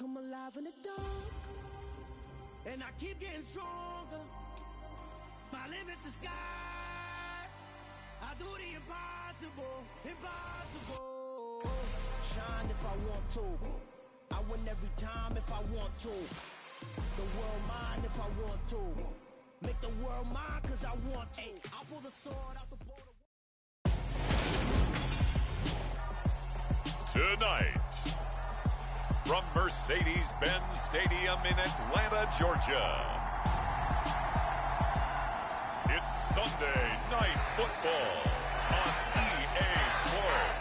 come alive in the dark, and I keep getting stronger. My limit's the sky. I do the impossible, impossible. Shine if I want to. I win every time if I want to. The world mine if I want to. Make the world mine cause I want to. I pull the sword out the border. Tonight, from Mercedes-Benz Stadium in Atlanta, Georgia, it's Sunday Night Football on EA Sports.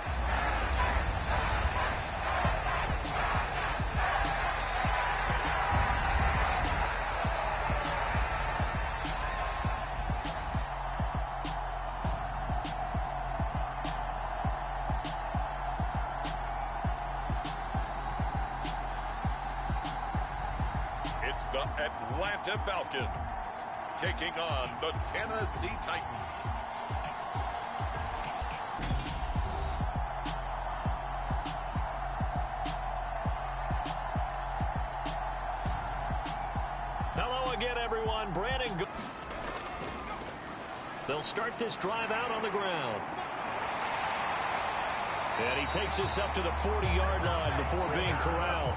It's the Atlanta Falcons taking on the Tennessee Titans. Hello again, everyone. Brandon. They'll start this drive out on the ground. And he takes us up to the 40-yard line before being corralled.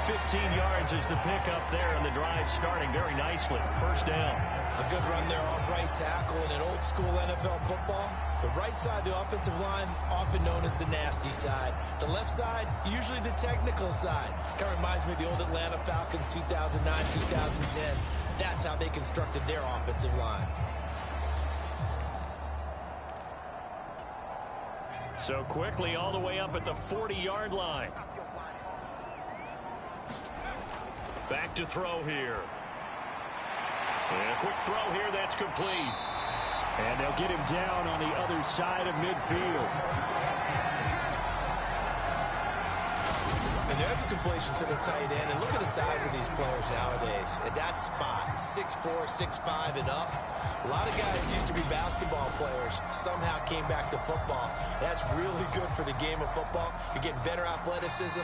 15 yards is the pickup there, and the drive starting very nicely. First down. A good run there off right tackle in an old-school NFL football. The right side of the offensive line, often known as the nasty side. The left side, usually the technical side. Kind of reminds me of the old Atlanta Falcons 2009-2010. That's how they constructed their offensive line. So quickly all the way up at the 40-yard line. Back to throw here. And a quick throw here, that's complete. And they'll get him down on the other side of midfield. And there's a completion to the tight end. And look at the size of these players nowadays. At that spot, 6'4", 6'5", and up. A lot of guys used to be basketball players, somehow came back to football. That's really good for the game of football. You're getting better athleticism,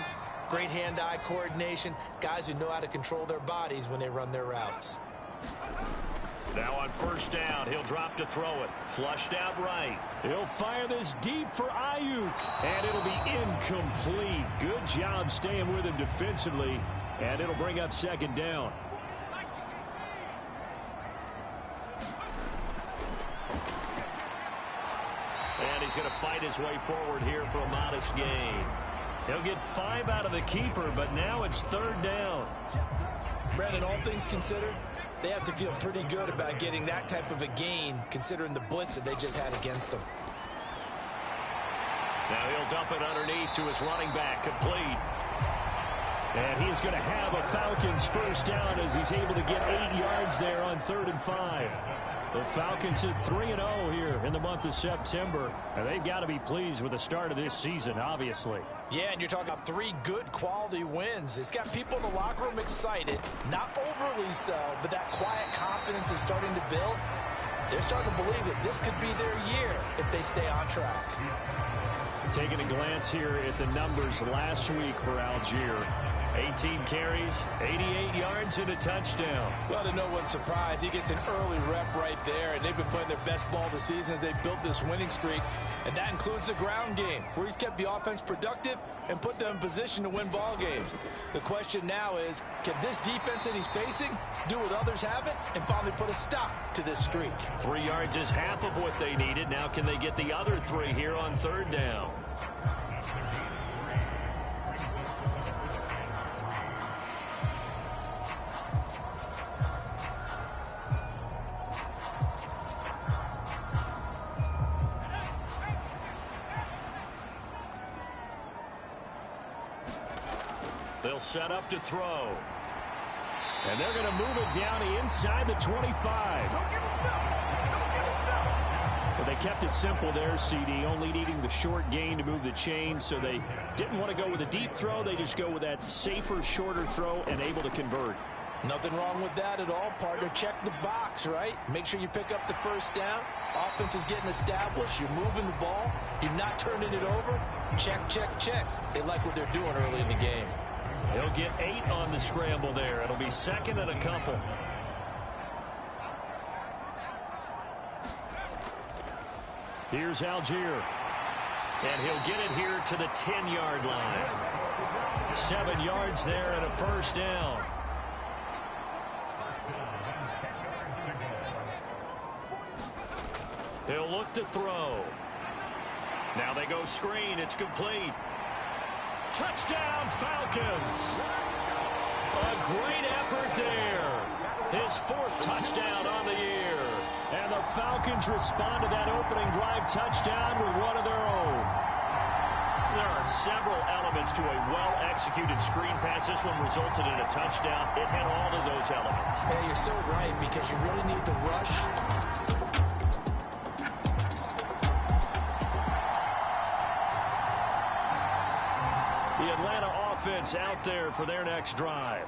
great hand-eye coordination, guys who know how to control their bodies when they run their routes. Now on first down, he'll drop to throw it. Flushed out right. He'll fire this deep for Ayuk. And it'll be incomplete. Good job staying with him defensively. And it'll bring up second down. And he's going to fight his way forward here for a modest gain. He'll get 5 out of the keeper, but now it's third down. Brandon, all things considered, they have to feel pretty good about getting that type of a gain, considering the blitz that they just had against them. Now he'll dump it underneath to his running back, complete. And he's going to have a Falcons first down as he's able to get 8 yards there on 3rd and 5. The Falcons hit 3-0 here in the month of September, and they've got to be pleased with the start of this season, obviously. Yeah, and you're talking about 3 good quality wins. It's got people in the locker room excited, not overly so, but that quiet confidence is starting to build. They're starting to believe that this could be their year if they stay on track. Taking a glance here at the numbers last week for Algier. 18 carries, 88 yards, and a touchdown. Well, to no one's surprise, he gets an early rep right there, and they've been playing their best ball this season as they built this winning streak. And that includes the ground game, where he's kept the offense productive and put them in position to win ball games. The question now is, can this defense that he's facing do what others haven't and finally put a stop to this streak? 3 yards is half of what they needed. Now can they get the other 3 here on third down? They'll set up to throw. And they're going to move it down inside the 25. But they kept it simple there, CD, only needing the short gain to move the chain, so they didn't want to go with a deep throw. They just go with that safer, shorter throw and able to convert. Nothing wrong with that at all, partner. Check the box, right? Make sure you pick up the first down. Offense is getting established. You're moving the ball. You're not turning it over. Check, check, check. They like what they're doing early in the game. He'll get 8 on the scramble there. It'll be second and a couple. Here's Algier. And he'll get it here to the 10-yard line. 7 yards there and a first down. He'll look to throw. Now they go screen. It's complete. Touchdown, Falcons. A great effort there. His 4th touchdown on the year. And the Falcons respond to that opening drive touchdown with one of their own. There are several elements to a well-executed screen pass. This one resulted in a touchdown. It had all of those elements. Yeah, you're so right, because you really need the rush. The Atlanta offense out there for their next drive.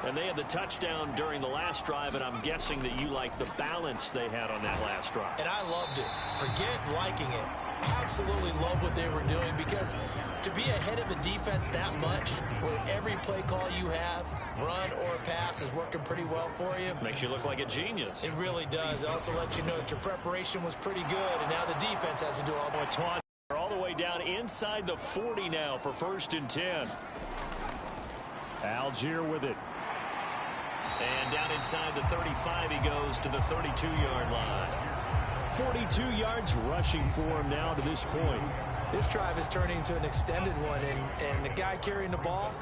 And they had the touchdown during the last drive, and I'm guessing that you like the balance they had on that last drive. And I loved it. Forget liking it. Absolutely love what they were doing, because to be ahead of a defense that much, where every play call you have, run or pass, is working pretty well for you. Makes you look like a genius. It really does. It also lets you know that your preparation was pretty good, and now the defense has to do all the toss all the way down inside the 40 now for 1st and 10. Algier with it. And down inside the 35, he goes to the 32-yard line. 42 yards rushing for him now to this point. This drive is turning into an extended one, and the guy carrying the ball,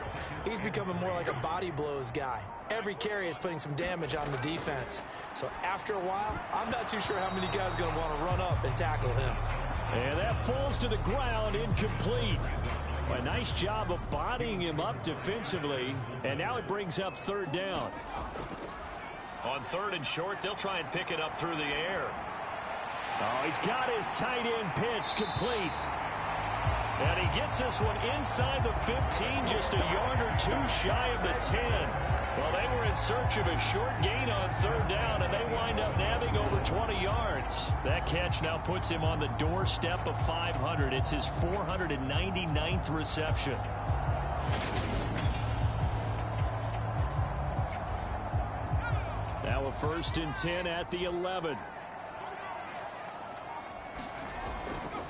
he's becoming more like a body blows guy. Every carry is putting some damage on the defense. So after a while, I'm not too sure how many guys are going to want to run up and tackle him. And that falls to the ground, incomplete. A nice job of bodying him up defensively, and now it brings up 3rd down. On 3rd and short, they'll try and pick it up through the air. Oh, he's got his tight end pitch complete. And he gets this one inside the 15, just a yard or 2 shy of the 10. Well, they were in search of a short gain on 3rd down, and they wind up nabbing over 20 yards. That catch now puts him on the doorstep of 500. It's his 499th reception. Now a 1st and 10 at the 11.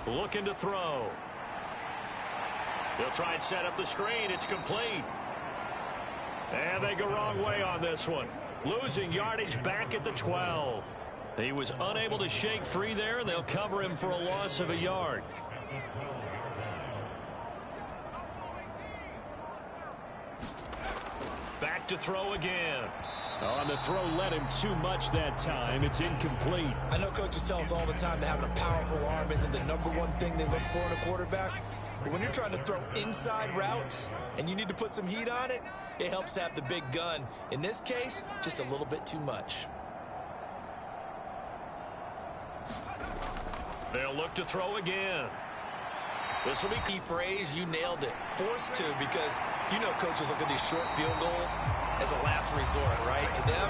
Looking to throw. They'll try and set up the screen. It's complete. And they go wrong way on this one. Losing yardage back at the 12. He was unable to shake free there, and they'll cover him for a loss of a yard. Back to throw again. Oh, and the throw led him too much that time. It's incomplete. I know coaches tell us all the time that having a powerful arm isn't the #1 thing they look for in a quarterback. But when you're trying to throw inside routes and you need to put some heat on it, it helps to have the big gun. In this case, just a little bit too much. They'll look to throw again. This will be key phrase. You nailed it. Forced to, because you know coaches look at these short field goals as a last resort, right? To them,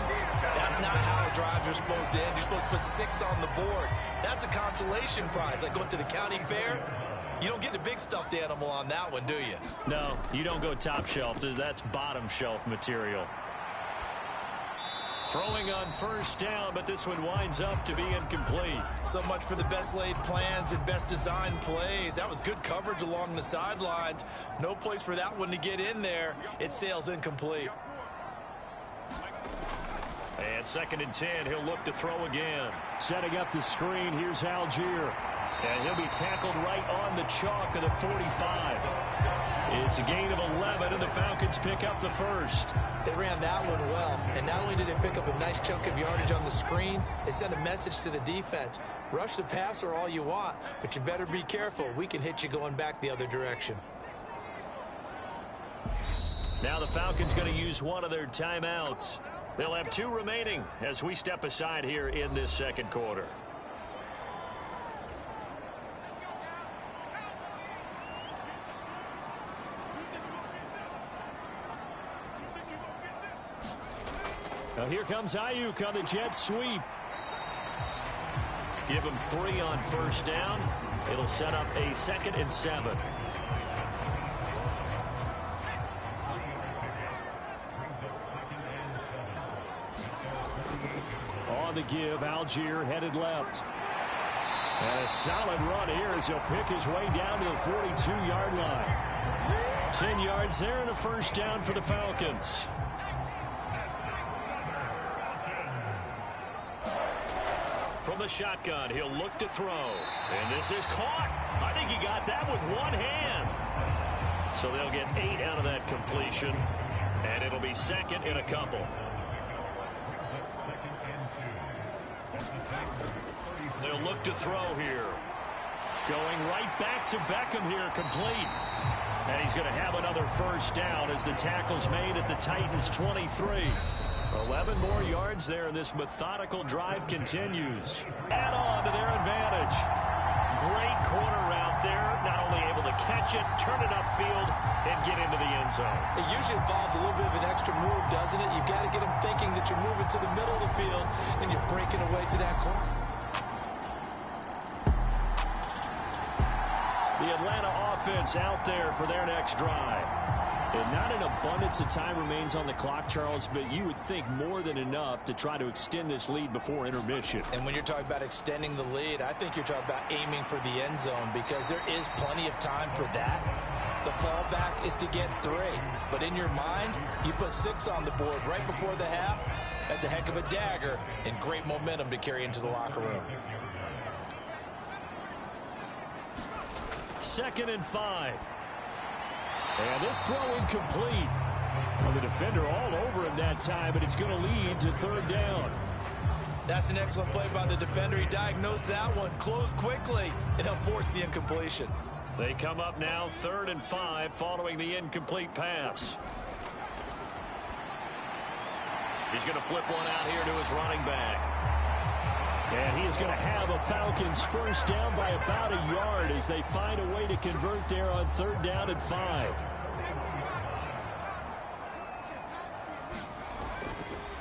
that's not how drives are supposed to end. You're supposed to put 6 on the board. That's a consolation prize, like going to the county fair. You don't get the big stuffed animal on that one, do you? No, you don't go top shelf. That's bottom shelf material. Throwing on 1st down, but this one winds up to be incomplete. So much for the best laid plans and best designed plays. That was good coverage along the sidelines. No place for that one to get in there. It sails incomplete. And 2nd and 10, he'll look to throw again. Setting up the screen, here's Algier. And he'll be tackled right on the chalk of the 45. It's a gain of 11, and the Falcons pick up the 1st. They ran that one well, and not only did they pick up a nice chunk of yardage on the screen, they sent a message to the defense. Rush the passer all you want, but you better be careful. We can hit you going back the other direction. Now the Falcons going to use one of their timeouts. They'll have 2 remaining as we step aside here in this 2nd quarter. Now here comes Ayuk on the jet sweep. Give him 3 on 1st down. It'll set up a 2nd and 7. on the give. Algier headed left. And a solid run here as he'll pick his way down to the 42-yard line. 10 yards there and a first down for the Falcons. From the shotgun, he'll look to throw. And this is caught. I think he got that with one hand. So they'll get 8 out of that completion. And it'll be second in a couple. They'll look to throw here. Going right back to Beckham here, complete. And he's going to have another first down as the tackle's made at the Titans' 23. 11 more yards there, and this methodical drive continues. Add on to their advantage. Great corner route there. Not only able to catch it, turn it upfield, and get into the end zone. It usually involves a little bit of an extra move, doesn't it? You've got to get them thinking that you're moving to the middle of the field, and you're breaking away to that corner. The Atlanta offense out there for their next drive. And not an abundance of time remains on the clock, Charles, but you would think more than enough to try to extend this lead before intermission. And when you're talking about extending the lead, I think you're talking about aiming for the end zone because there is plenty of time for that. The fallback is to get 3. But in your mind, you put 6 on the board right before the half. That's a heck of a dagger and great momentum to carry into the locker room. 2nd and 5. And this throw incomplete. Well, the defender all over him that time, but it's going to lead to 3rd down. That's an excellent play by the defender. He diagnosed that one, closed quickly, and helped force the incompletion. They come up now 3rd and 5 following the incomplete pass. He's going to flip one out here to his running back. And he is going to have a Falcons first down by about a yard as they find a way to convert there on 3rd down and 5.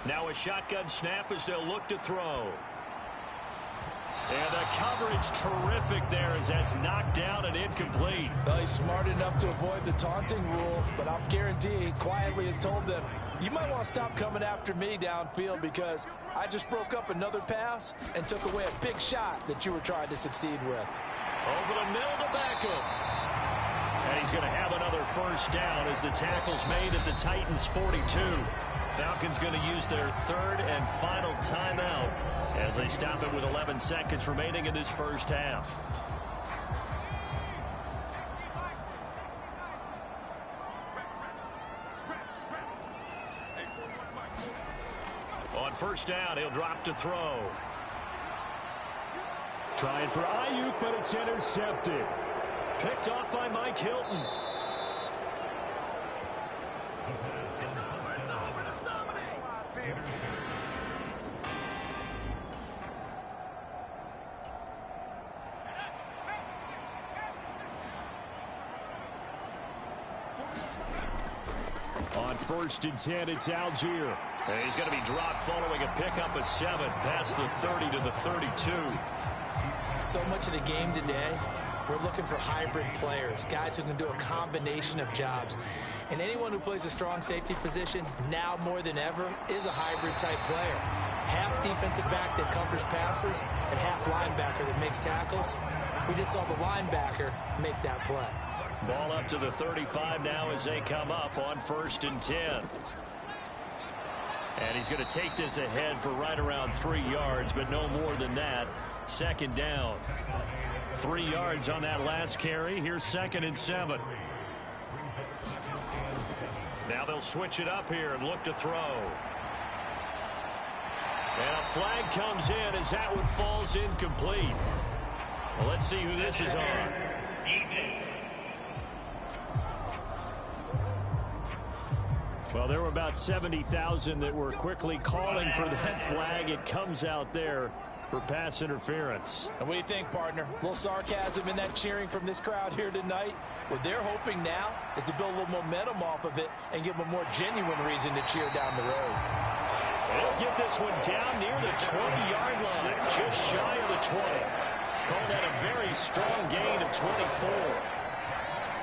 Now a shotgun snap as they'll look to throw. And the coverage terrific there as that's knocked down and incomplete. Well, he's smart enough to avoid the taunting rule, but I'll guarantee he quietly has told them, you might want to stop coming after me downfield because I just broke up another pass and took away a big shot that you were trying to succeed with. Over the middle to Beckham. And he's going to have another first down as the tackle's made at the Titans' 42. Falcons going to use their 3rd and final timeout as they stop it with 11 seconds remaining in this first half. On first down, he'll drop to throw. Trying for Ayuk, but it's intercepted. Picked off by Mike Hilton. On 1st and 10, it's Algier. And he's going to be dropped following a pickup of 7 past the 30 to the 32. So much of the game today, we're looking for hybrid players, guys who can do a combination of jobs. And anyone who plays a strong safety position, now more than ever, is a hybrid type player. Half defensive back that covers passes and half linebacker that makes tackles. We just saw the linebacker make that play. Ball up to the 35 now as they come up on 1st and 10. And he's going to take this ahead for right around 3 yards, but no more than that. 2nd down. 3 yards on that last carry. Here's 2nd and 7. Now they'll switch it up here and look to throw. And a flag comes in as that one falls incomplete. Well, let's see who this is on. Well, there were about 70,000 that were quickly calling for that flag. It comes out there for pass interference. And what do you think, partner? A little sarcasm in that cheering from this crowd here tonight. What they're hoping now is to build a little momentum off of it and give them a more genuine reason to cheer down the road. They'll get this one down near the 20-yard line, just shy of the 20. Call that a very strong gain of 24.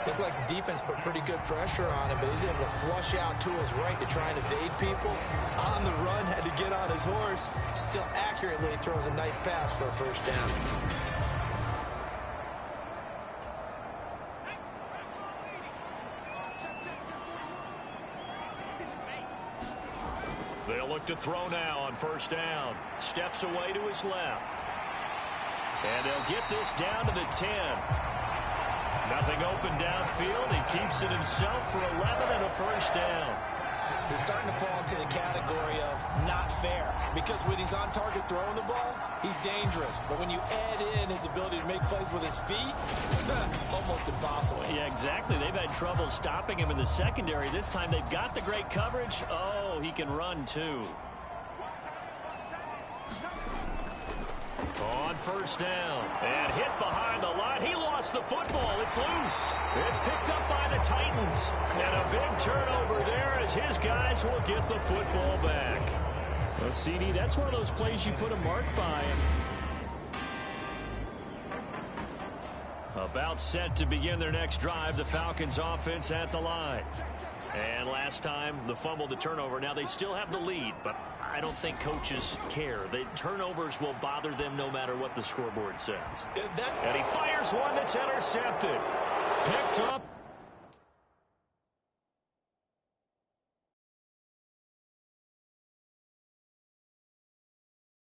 Looked like the defense put pretty good pressure on him, but he's able to flush out to his right to try and evade people. On the run, had to get on his horse. Still accurately throws a nice pass for a first down. They'll look to throw now on first down. Steps away to his left. And they'll get this down to the 10. Nothing open downfield. He keeps it himself for 11 and a first down. He's starting to fall into the category of not fair, because when he's on target throwing the ball, he's dangerous. But when you add in his ability to make plays with his feet, almost impossible. Yeah, exactly. They've had trouble stopping him in the secondary. This time they've got the great coverage. Oh, he can run too. On first down, and hit behind the line. He lost the football. It's loose. It's picked up by the Titans. And a big turnover there as his guys will get the football back. Well, CD, that's one of those plays you put a mark by. About set to begin their next drive, the Falcons offense at the line. And last time, the fumble, the turnover. Now they still have the lead, but I don't think coaches care. The turnovers will bother them no matter what the scoreboard says. And he fires one that's intercepted. Picked up